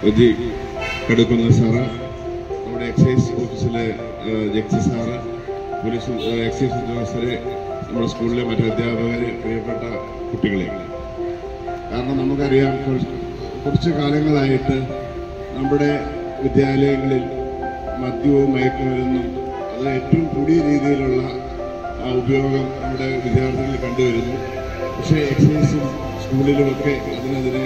ഒജി കടുക്കുന്ന sir, നമ്മുടെ excise ഓഫീസിലെ ജഗ്ജി sir, police excise ഉദ്യോഗസ്ഥരെ, നമ്മുടെ സ്കൂളിലെ മറ്റു അധ്യാപകർ, പ്രിയപ്പെട്ട കുട്ടികളെ. കാരണം നമുക്കറിയാം, കുറച്ച് കാലങ്ങളായിട്ട് നമ്മുടെ വിദ്യാലയങ്ങളിൽ മദ്യവും മയക്കുമരുന്നും അത് ഏറ്റവും കൂടിയ രീതിയിലുള്ള ഉപയോഗം നമ്മുടെ വിദ്യാർത്ഥികൾ കണ്ടുവരുന്നു. പക്ഷേ എക്സൈസും സ്കൂളിലുമൊക്കെ അതിനെതിരെ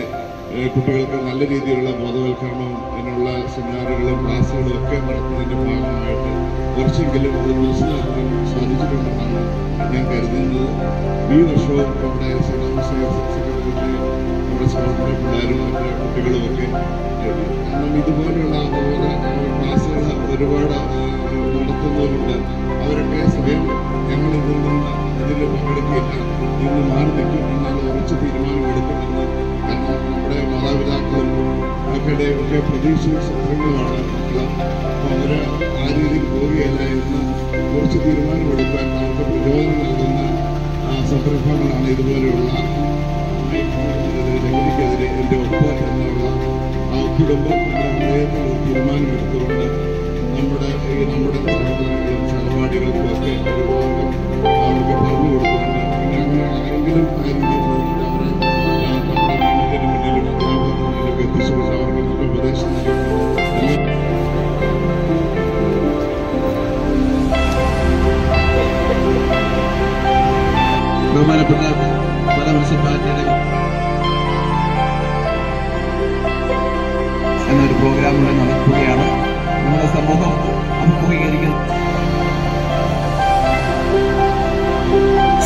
കുട്ടികൾക്ക് നല്ല രീതിയിലുള്ള ബോധവൽക്കരണവും അതിനുള്ള സെമിനാറുകളും ക്ലാസ്സുകളും ഒക്കെ നടത്തുന്നതിൻ്റെ ഭാഗമായിട്ട് കുറച്ചെങ്കിലും അത് മനസ്സിലാക്കാൻ സാധിച്ചിട്ടുണ്ടെന്നാണ് ഞാൻ കരുതുന്നത്. ഈ വർഷവും നമ്മുടെ സെക്രട്ടറി, നമ്മുടെ സ്കൂളിലെ പിള്ളേരും മറ്റു കുട്ടികളുമൊക്കെ കാരണം ഇതുപോലെയുള്ള ക്ലാസ്സുകൾ ഒരുപാട് നടത്തുന്നവരുണ്ട്. അവരൊക്കെ സ്വയം ഞങ്ങൾ ഇതിൽ പങ്കെടുക്കില്ല, ഇന്ന് മാറി നിൽക്കും എന്നുള്ള ഉറച്ച തീരുമാനമെടുക്കുമെന്ന്. കാരണം നമ്മുടെ മാതാപിതാക്കളും ഒക്കെ പ്രതീക്ഷയും സ്വപ്നങ്ങളുമാണ് മക്കൾ. അപ്പോൾ അവർ ആ രീതിയിൽ പോവുകയല്ല എന്ന് കുറച്ച് തീരുമാനമെടുക്കാൻ നമുക്ക് പ്രചോദനം നൽകുന്ന സംരംഭങ്ങളാണ് ഇതുപോലെയുള്ള ലഹരിക്കെതിരെ എൻ്റെ ഒപ്പ് എന്നുള്ള ആ കുടുംബം നമ്മുടെ ഹൃദയത്തിൽ തീരുമാനമെടുത്തുകൊണ്ട് നമ്മുടെ സഹോദരങ്ങളും സഹപാഠികൾക്കും ഒക്കെ ഒരു മാർഗം അവർക്ക് പറഞ്ഞു കൊടുക്കുന്നുണ്ട്. പിന്നെ അങ്ങനെ ആരെങ്കിലും ആ രീതിയിൽ അവരെ നമ്മുടെ നിയമത്തിന് മുന്നിലും അധ്യാപകരുടെ മുന്നിലൊക്കെ എത്തിച്ചുകൊണ്ട് അവർക്ക് നല്ല ഉപദേശം നൽകുന്നുണ്ട്. ബഹുമാനപ്പെട്ട പല മുനിസിപ്പാലിറ്റിയുടെ എന്നൊരു പ്രോഗ്രാം ഇവിടെ നടക്കുകയാണ്. നമ്മുടെ സമൂഹം അഭിമുഖീകരിക്കുന്നത്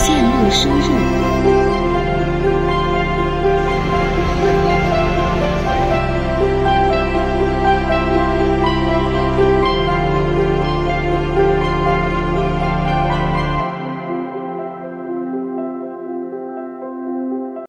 线路输入